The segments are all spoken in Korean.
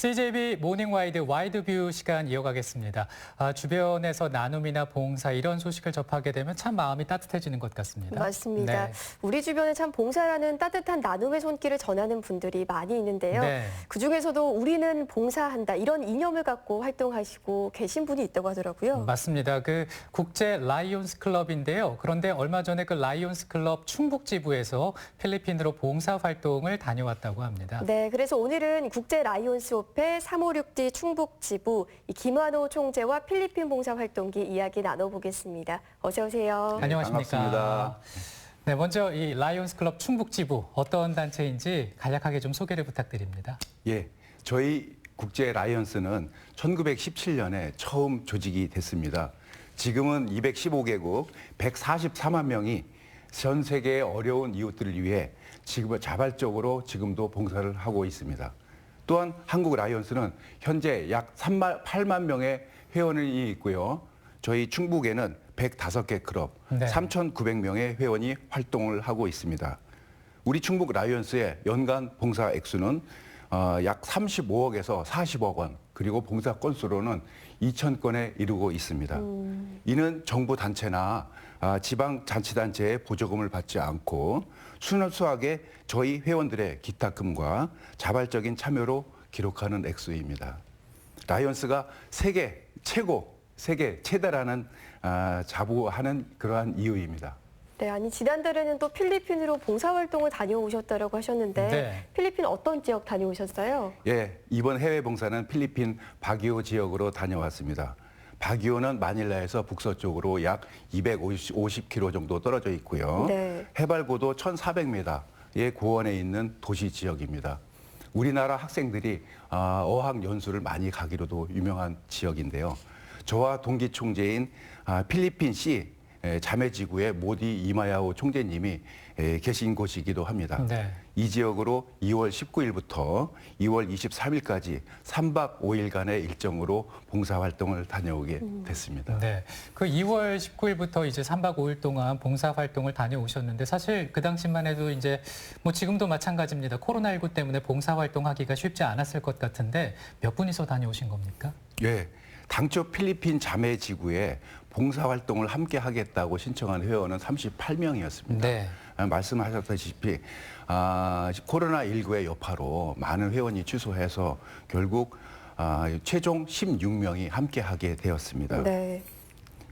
CJB 모닝와이드 와이드뷰 시간 이어가겠습니다. 주변에서 나눔이나 봉사 이런 소식을 접하게 되면 참 마음이 따뜻해지는 것 같습니다. 맞습니다. 네. 우리 주변에 참 봉사라는 따뜻한 나눔의 손길을 전하는 분들이 많이 있는데요. 네. 그중에서도 우리는 봉사한다 이런 이념을 갖고 활동하시고 계신 분이 있다고 하더라고요. 맞습니다. 그 국제 라이온스 클럽인데요. 그런데 얼마 전에 그 라이온스 클럽 충북지부에서 필리핀으로 봉사 활동을 다녀왔다고 합니다. 네, 그래서 오늘은 국제 라이온스 협회 356D 충북지부 김환호 총재와 필리핀 봉사활동기 이야기 나눠보겠습니다. 어서 오세요. 안녕하십니까. 반갑습니다. 네, 먼저 이 라이온스 클럽 충북지부 어떤 단체인지 간략하게 좀 소개를 부탁드립니다. 예, 저희 국제 라이언스는 1917년에 처음 조직이 됐습니다. 지금은 215개국 144만 명이 전 세계의 어려운 이웃들을 위해 지금 자발적으로 지금도 봉사를 하고 있습니다. 또한 한국 라이온스는 현재 약 8만 명의 회원이 있고요. 저희 충북에는 105개 클럽, 네. 3,900명의 회원이 활동을 하고 있습니다. 우리 충북 라이온스의 연간 봉사 액수는 약 35억에서 40억 원, 그리고 봉사 건수로는 2,000건에 이르고 있습니다. 이는 정부 단체나 지방 자치단체의 보조금을 받지 않고 순수하게 저희 회원들의 기탁금과 자발적인 참여로 기록하는 액수입니다. 라이온스가 세계 최다라는 자부하는 그러한 이유입니다. 네, 아니 지난달에는 또 필리핀으로 봉사활동을 다녀오셨다고 하셨는데 네. 필리핀 어떤 지역 다녀오셨어요? 예, 이번 해외 봉사는 필리핀 바기오 지역으로 다녀왔습니다. 바기오는 마닐라에서 북서쪽으로 약 250km 정도 떨어져 있고요. 네. 해발 고도 1,400m의 고원에 있는 도시 지역입니다. 우리나라 학생들이 어학 연수를 많이 가기로도 유명한 지역인데요. 저와 동기 총재인 필리핀시 자매지구의 모디 이마야오 총재님이 계신 곳이기도 합니다. 네. 이 지역으로 2월 19일부터 2월 23일까지 3박 5일간의 일정으로 봉사활동을 다녀오게 됐습니다. 네, 그 2월 19일부터 이제 3박 5일 동안 봉사 활동을 다녀오셨는데 사실 그 당시만 해도 이제 뭐 지금도 마찬가지입니다. 코로나19 때문에 봉사 활동하기가 쉽지 않았을 것 같은데 몇 분이서 다녀오신 겁니까? 예, 당초 필리핀 자매 지구에 봉사활동을 함께 하겠다고 신청한 회원은 38명이었습니다. 네. 말씀하셨다시피 코로나19의 여파로 많은 회원이 취소해서 결국 최종 16명이 함께 하게 되었습니다. 네.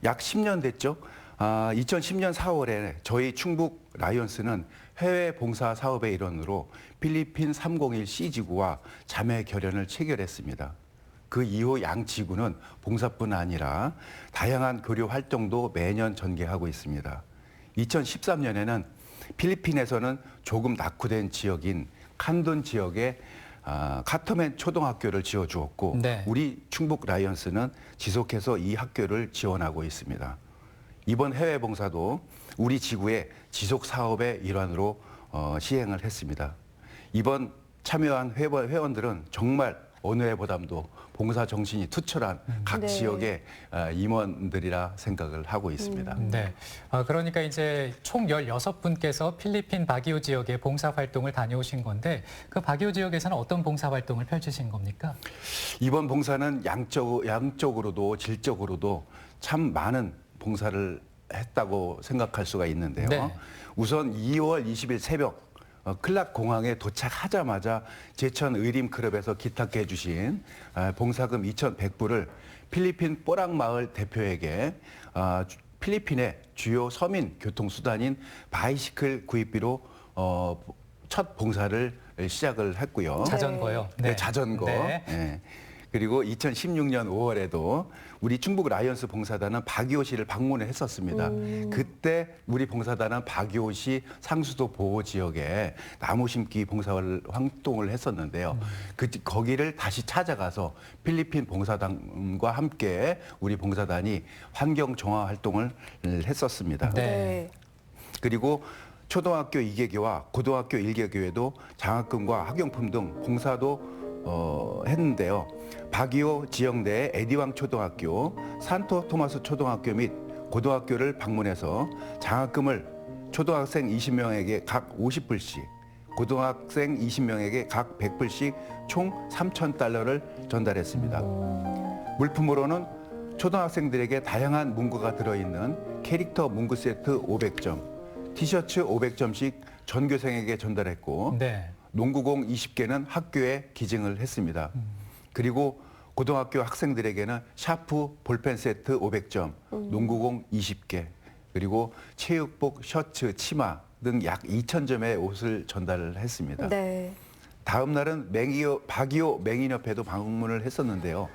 약 10년 됐죠. 2010년 4월에 저희 충북 라이온스는 해외 봉사 사업의 일원으로 필리핀 301C 지구와 자매 결연을 체결했습니다. 그 이후 양 지구는 봉사뿐 아니라 다양한 교류 활동도 매년 전개하고 있습니다. 2013년에는 필리핀에서는 조금 낙후된 지역인 칸돈 지역에 카터맨 초등학교를 지어주었고 네. 우리 충북 라이언스는 지속해서 이 학교를 지원하고 있습니다. 이번 해외 봉사도 우리 지구의 지속 사업의 일환으로 시행을 했습니다. 이번 참여한 회원들은 정말 어느 해보다도 봉사 정신이 투철한 각 네. 지역의 임원들이라 생각을 하고 있습니다. 네. 그러니까 이제 총 16분께서 필리핀 바기오 지역에 봉사 활동을 다녀오신 건데 그 바기오 지역에서는 어떤 봉사 활동을 펼치신 겁니까? 이번 봉사는 양적으로도 질적으로도 참 많은 봉사를 했다고 생각할 수가 있는데요. 네. 우선 2월 20일 새벽 클락 공항에 도착하자마자 제천 의림클럽에서 기탁해 주신 봉사금 2,100불을 필리핀 뽀락마을 대표에게 필리핀의 주요 서민 교통수단인 바이시클 구입비로 첫 봉사를 시작을 했고요. 자전거요. 네, 자전거. 네. 네. 그리고 2016년 5월에도 우리 충북 라이언스 봉사단은 바기오시를 방문을 했었습니다. 그때 우리 봉사단은 바기오시 상수도 보호 지역에 나무 심기 봉사 활동을 했었는데요. 거기를 다시 찾아가서 필리핀 봉사단과 함께 우리 봉사단이 환경 정화 활동을 했었습니다. 네. 그리고 초등학교 2개교와 고등학교 1개교에도 장학금과 학용품 등 봉사도 했는데요. 바기오 지역 내 에디왕 초등학교, 산토 토마스 초등학교 및 고등학교를 방문해서 장학금을 초등학생 20명에게 각 50불씩, 고등학생 20명에게 각 100불씩 총 3,000달러를 전달했습니다. 물품으로는 초등학생들에게 다양한 문구가 들어있는 캐릭터 문구 세트 500점, 티셔츠 500점씩 전교생에게 전달했고 네. 농구공 20개는 학교에 기증을 했습니다. 그리고 고등학교 학생들에게는 샤프 볼펜 세트 500점, 농구공 20개, 그리고 체육복, 셔츠, 치마 등 약 2,000점의 옷을 전달을 했습니다. 네. 다음 날은 박이호 맹인협회도 방문을 했었는데요.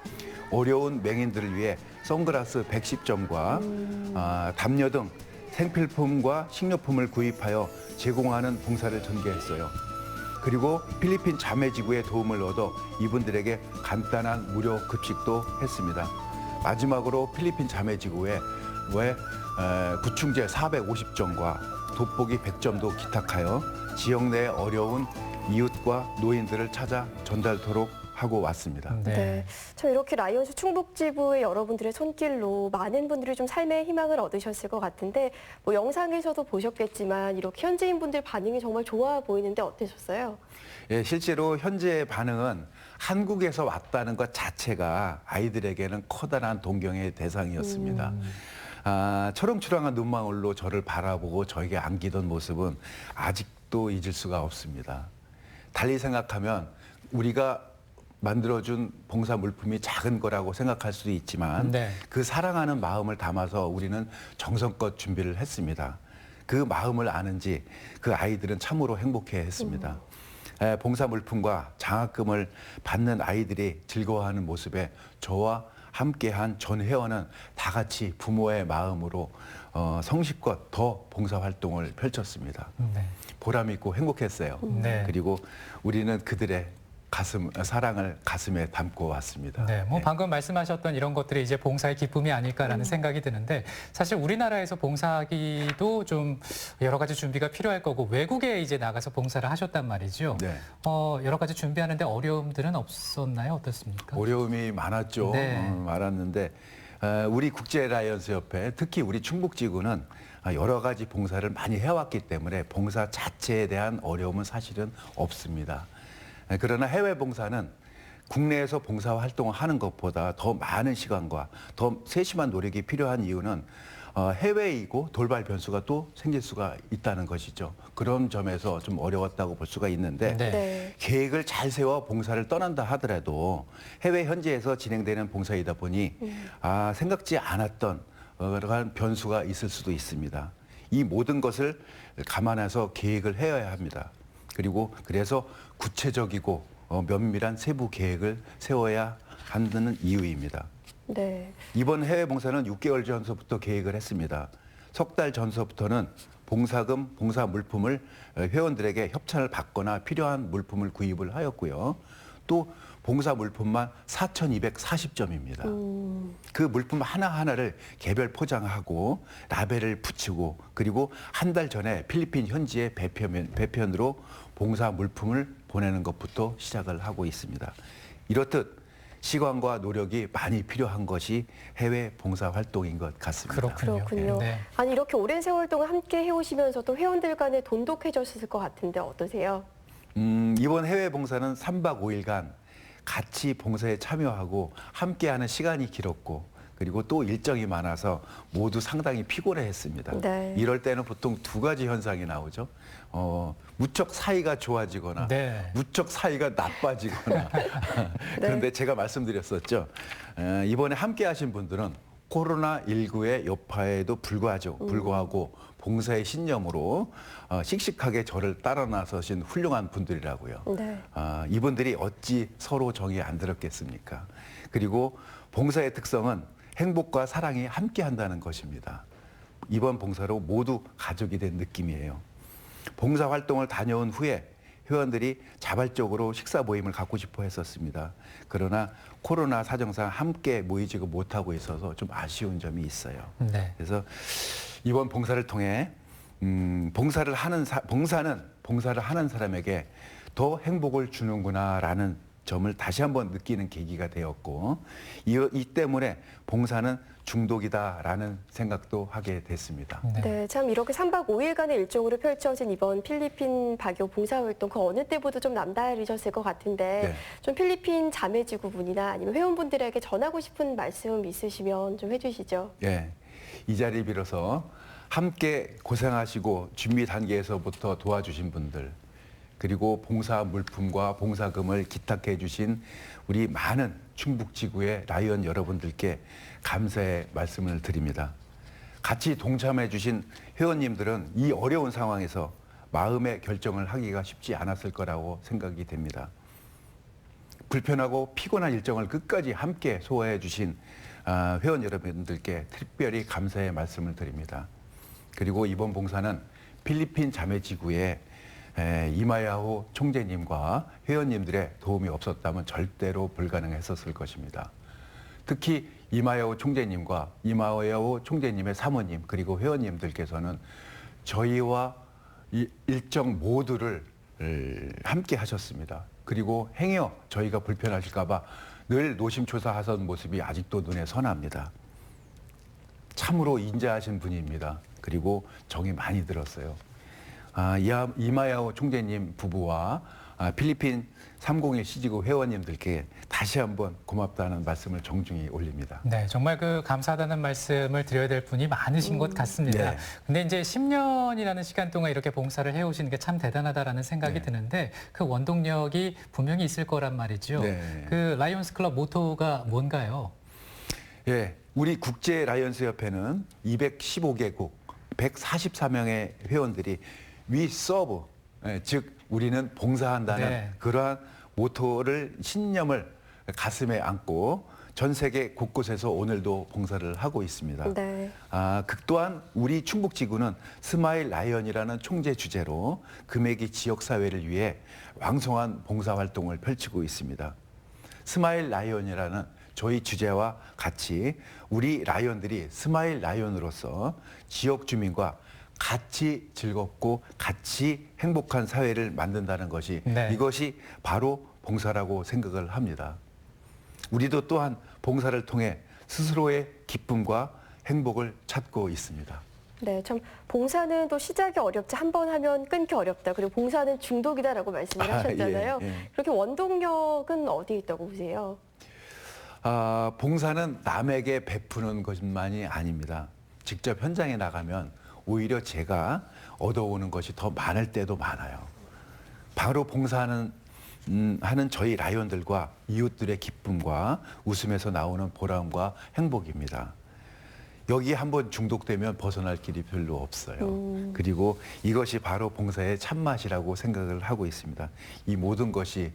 어려운 맹인들을 위해 선글라스 110점과 담요 등 생필품과 식료품을 구입하여 제공하는 봉사를 전개했어요. 그리고 필리핀 자매지구의 도움을 얻어 이분들에게 간단한 무료 급식도 했습니다. 마지막으로 필리핀 자매지구에 구충제 450점과 돋보기 100점도 기탁하여 지역 내 어려운 이웃과 노인들을 찾아 전달토록 하고 왔습니다. 네. 저 이렇게 라이온스 충북지부의 여러분들의 손길로 많은 분들이 좀 삶의 희망을 얻으셨을 것 같은데 뭐 영상에서도 보셨겠지만 이렇게 현지인분들 반응이 정말 좋아 보이는데 어떠셨어요? 예, 실제로 현재 반응은 한국에서 왔다는 것 자체가 아이들에게는 커다란 동경의 대상이었습니다. 초롱초롱한 눈망울로 저를 바라보고 저에게 안기던 모습은 아직도 잊을 수가 없습니다. 달리 생각하면 우리가 만들어준 봉사 물품이 작은 거라고 생각할 수도 있지만 네. 그 사랑하는 마음을 담아서 우리는 정성껏 준비를 했습니다. 그 마음을 아는지 그 아이들은 참으로 행복해했습니다. 봉사 물품과 장학금을 받는 아이들이 즐거워하는 모습에 저와 함께한 전 회원은 다 같이 부모의 마음으로 성실껏 더 봉사 활동을 펼쳤습니다. 네. 보람 있고 행복했어요. 네. 그리고 우리는 그들의 사랑을 가슴에 담고 왔습니다. 네, 뭐 네. 방금 말씀하셨던 이런 것들이 이제 봉사의 기쁨이 아닐까라는 생각이 드는데 사실 우리나라에서 봉사하기도 좀 여러 가지 준비가 필요할 거고 외국에 이제 나가서 봉사를 하셨단 말이죠. 네. 여러 가지 준비하는데 어려움들은 없었나요? 어떻습니까? 어려움이 많았죠. 네. 많았는데 우리 국제 라이언스 협회, 특히 우리 충북지구는 여러 가지 봉사를 많이 해왔기 때문에 봉사 자체에 대한 어려움은 사실은 없습니다. 그러나 해외 봉사는 국내에서 봉사 활동을 하는 것보다 더 많은 시간과 더 세심한 노력이 필요한 이유는 해외이고 돌발 변수가 또 생길 수가 있다는 것이죠. 그런 점에서 좀 어려웠다고 볼 수가 있는데 네. 네. 계획을 잘 세워 봉사를 떠난다 하더라도 해외 현지에서 진행되는 봉사이다 보니 생각지 않았던 여러 가지 변수가 있을 수도 있습니다. 이 모든 것을 감안해서 계획을 해야 합니다. 그리고 그래서 구체적이고 면밀한 세부 계획을 세워야 한다는 이유입니다. 네. 이번 해외 봉사는 6개월 전서부터 계획을 했습니다. 석 달 전서부터는 봉사금, 봉사 물품을 회원들에게 협찬을 받거나 필요한 물품을 구입을 하였고요. 또 봉사 물품만 4,240점입니다. 그 물품 하나하나를 개별 포장하고 라벨을 붙이고 그리고 한 달 전에 필리핀 현지의 배편으로 봉사 물품을 보내는 것부터 시작을 하고 있습니다. 이렇듯 시간과 노력이 많이 필요한 것이 해외 봉사 활동인 것 같습니다. 그렇군요. 네. 아니 이렇게 오랜 세월 동안 함께 해오시면서도 회원들 간에 돈독해졌을 것 같은데 어떠세요? 이번 해외 봉사는 3박 5일간 같이 봉사에 참여하고 함께하는 시간이 길었고 그리고 또 일정이 많아서 모두 상당히 피곤해했습니다. 네. 이럴 때는 보통 두 가지 현상이 나오죠. 무척 사이가 좋아지거나 네. 무척 사이가 나빠지거나 그런데 제가 말씀드렸었죠. 이번에 함께하신 분들은 코로나19의 여파에도 불구하고 봉사의 신념으로 씩씩하게 저를 따라 나서신 훌륭한 분들이라고요. 네. 이분들이 어찌 서로 정이 안 들었겠습니까? 그리고 봉사의 특성은 행복과 사랑이 함께한다는 것입니다. 이번 봉사로 모두 가족이 된 느낌이에요. 봉사 활동을 다녀온 후에 회원들이 자발적으로 식사 모임을 갖고 싶어 했었습니다. 그러나 코로나 사정상 함께 모이지가 못하고 있어서 좀 아쉬운 점이 있어요. 네. 그래서 이번 봉사를 통해 봉사는 봉사를 하는 사람에게 더 행복을 주는구나라는 점을 다시 한번 느끼는 계기가 되었고 이 때문에 봉사는 중독이다라는 생각도 하게 됐습니다. 네, 참 이렇게 3박 5일간의 일정으로 펼쳐진 이번 필리핀 박교 봉사활동 그 어느 때보다 좀 남다르셨을 것 같은데 네. 좀 필리핀 자매지구분이나 아니면 회원분들에게 전하고 싶은 말씀 있으시면 좀 해주시죠. 예, 이 자리 빌어서 함께 고생하시고 준비 단계에서부터 도와주신 분들 그리고 봉사 물품과 봉사금을 기탁해 주신 우리 많은 충북지구의 라이언 여러분들께 감사의 말씀을 드립니다. 같이 동참해 주신 회원님들은 이 어려운 상황에서 마음의 결정을 하기가 쉽지 않았을 거라고 생각이 됩니다. 불편하고 피곤한 일정을 끝까지 함께 소화해 주신 회원 여러분들께 특별히 감사의 말씀을 드립니다. 그리고 이번 봉사는 필리핀 자매지구의 이마야호 총재님과 회원님들의 도움이 없었다면 절대로 불가능했었을 것입니다. 특히 이마야호 총재님과 이마야호 총재님의 사모님 그리고 회원님들께서는 저희와 이 일정 모두를 함께 하셨습니다. 그리고 행여 저희가 불편하실까 봐 늘 노심초사하던 모습이 아직도 눈에 선합니다. 참으로 인자하신 분입니다. 그리고 정이 많이 들었어요. 이마야오 총재님 부부와 필리핀 301 시지구 회원님들께 다시 한번 고맙다는 말씀을 정중히 올립니다. 네, 정말 그 감사하다는 말씀을 드려야 될 분이 많으신 것 같습니다. 네. 근데 이제 10년이라는 시간 동안 이렇게 봉사를 해오시는 게 참 대단하다라는 생각이 네. 드는데 그 원동력이 분명히 있을 거란 말이죠. 네. 그 라이온스 클럽 모토가 뭔가요? 예, 우리 국제 라이언스 협회는 215개국 144명의 회원들이 We serve, 즉 우리는 봉사한다는 네. 그러한 모토를 신념을 가슴에 안고 전 세계 곳곳에서 오늘도 봉사를 하고 있습니다. 네. 그 또한 우리 충북지구는 스마일 라이언이라는 총재 주제로 금액이 지역사회를 위해 왕성한 봉사활동을 펼치고 있습니다. 스마일 라이언이라는 저희 주제와 같이 우리 라이언들이 스마일 라이언으로서 지역 주민과 같이 즐겁고 같이 행복한 사회를 만든다는 것이 네. 이것이 바로 봉사라고 생각을 합니다. 우리도 또한 봉사를 통해 스스로의 기쁨과 행복을 찾고 있습니다. 네, 참 봉사는 또 시작이 어렵지 한 번 하면 끊기 어렵다. 그리고 봉사는 중독이다라고 말씀을 하셨잖아요. 예, 예. 그렇게 원동력은 어디에 있다고 보세요? 봉사는 남에게 베푸는 것만이 아닙니다. 직접 현장에 나가면 오히려 제가 얻어오는 것이 더 많을 때도 많아요. 바로 봉사하는 하는 저희 라이온들과 이웃들의 기쁨과 웃음에서 나오는 보람과 행복입니다. 여기에 한번 중독되면 벗어날 길이 별로 없어요. 그리고 이것이 바로 봉사의 참맛이라고 생각을 하고 있습니다. 이 모든 것이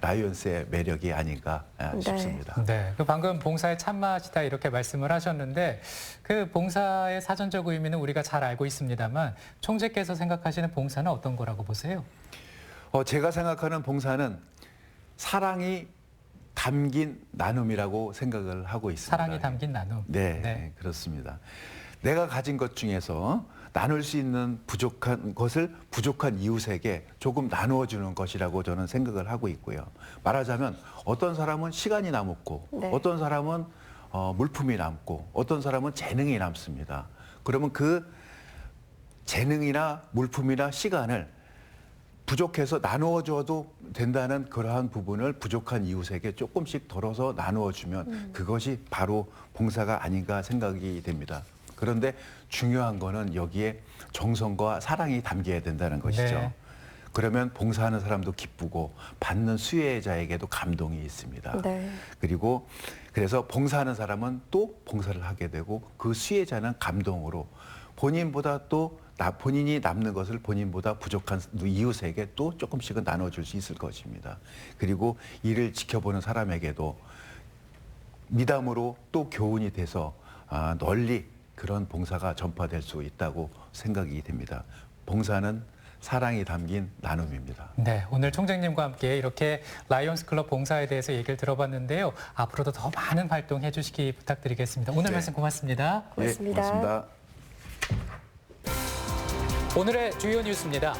라이온스의 매력이 아닌가 싶습니다. 네, 그 방금 봉사의 참맛이다 이렇게 말씀을 하셨는데 그 봉사의 사전적 의미는 우리가 잘 알고 있습니다만 총재께서 생각하시는 봉사는 어떤 거라고 보세요? 제가 생각하는 봉사는 사랑이 담긴 나눔이라고 생각을 하고 있습니다. 사랑이 담긴 나눔. 네, 그렇습니다. 내가 가진 것 중에서 나눌 수 있는 부족한 것을 부족한 이웃에게 조금 나누어 주는 것이라고 저는 생각을 하고 있고요. 말하자면 어떤 사람은 시간이 남았고 네. 어떤 사람은 물품이 남고 어떤 사람은 재능이 남습니다. 그러면 그 재능이나 물품이나 시간을 부족해서 나누어 줘도 된다는 그러한 부분을 부족한 이웃에게 조금씩 덜어서 나누어 주면 그것이 바로 봉사가 아닌가 생각이 됩니다. 그런데 중요한 거는 여기에 정성과 사랑이 담겨야 된다는 것이죠. 네. 그러면 봉사하는 사람도 기쁘고 받는 수혜자에게도 감동이 있습니다. 네. 그리고 그래서 봉사하는 사람은 또 봉사를 하게 되고 그 수혜자는 감동으로 본인보다 또 본인이 남는 것을 본인보다 부족한 이웃에게 또 조금씩은 나눠줄 수 있을 것입니다. 그리고 이를 지켜보는 사람에게도 미담으로 또 교훈이 돼서 널리 그런 봉사가 전파될 수 있다고 생각이 됩니다. 봉사는 사랑이 담긴 나눔입니다. 네, 오늘 총장님과 함께 이렇게 라이온스 클럽 봉사에 대해서 얘기를 들어봤는데요. 앞으로도 더 많은 활동 해주시기 부탁드리겠습니다. 오늘 네. 말씀 고맙습니다. 고맙습니다. 네, 고맙습니다. 오늘의 주요 뉴스입니다.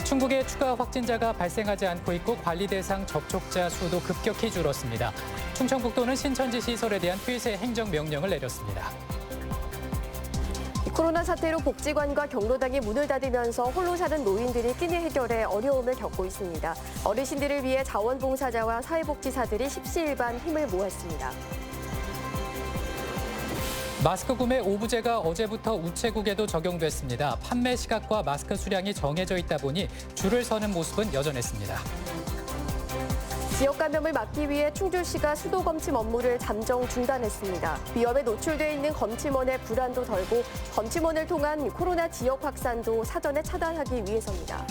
충북에 추가 확진자가 발생하지 않고 있고 관리 대상 접촉자 수도 급격히 줄었습니다. 충청북도는 신천지 시설에 대한 폐쇄 행정명령을 내렸습니다. 코로나 사태로 복지관과 경로당이 문을 닫으면서 홀로 사는 노인들이 끼니 해결에 어려움을 겪고 있습니다. 어르신들을 위해 자원봉사자와 사회복지사들이 십시일반 힘을 모았습니다. 마스크 구매 오부제가 어제부터 우체국에도 적용됐습니다. 판매 시각과 마스크 수량이 정해져 있다 보니 줄을 서는 모습은 여전했습니다. 지역 감염을 막기 위해 충주시가 수도 검침 업무를 잠정 중단했습니다. 위험에 노출돼 있는 검침원의 불안도 덜고 검침원을 통한 코로나 지역 확산도 사전에 차단하기 위해서입니다.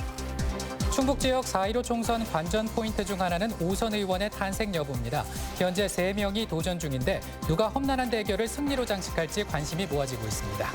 충북 지역 4.15 총선 관전 포인트 중 하나는 오선 의원의 탄생 여부입니다. 현재 3명이 도전 중인데 누가 험난한 대결을 승리로 장식할지 관심이 모아지고 있습니다.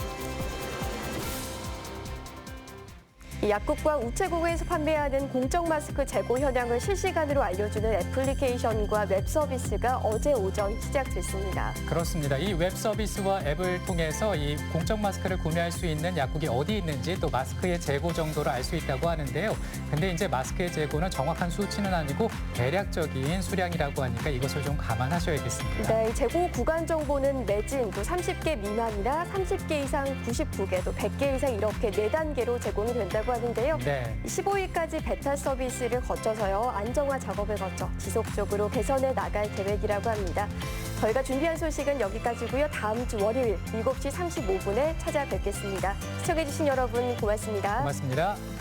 약국과 우체국에서 판매하는 공적 마스크 재고 현황을 실시간으로 알려주는 애플리케이션과 웹 서비스가 어제 오전 시작됐습니다. 그렇습니다. 이 웹 서비스와 앱을 통해서 이 공적 마스크를 구매할 수 있는 약국이 어디 있는지 또 마스크의 재고 정도를 알 수 있다고 하는데요. 근데 이제 마스크의 재고는 정확한 수치는 아니고 대략적인 수량이라고 하니까 이것을 좀 감안하셔야겠습니다. 네, 재고 구간 정보는 매진, 또 30개 미만이나 30개 이상 99개, 또 100개 이상 이렇게 4단계로 제공이 된다고 하는데요. 네. 15일까지 베타 서비스를 거쳐서요. 안정화 작업을 거쳐 지속적으로 개선해 나갈 계획이라고 합니다. 저희가 준비한 소식은 여기까지고요. 다음 주 월요일 7시 35분에 찾아뵙겠습니다. 시청해주신 여러분 고맙습니다. 고맙습니다.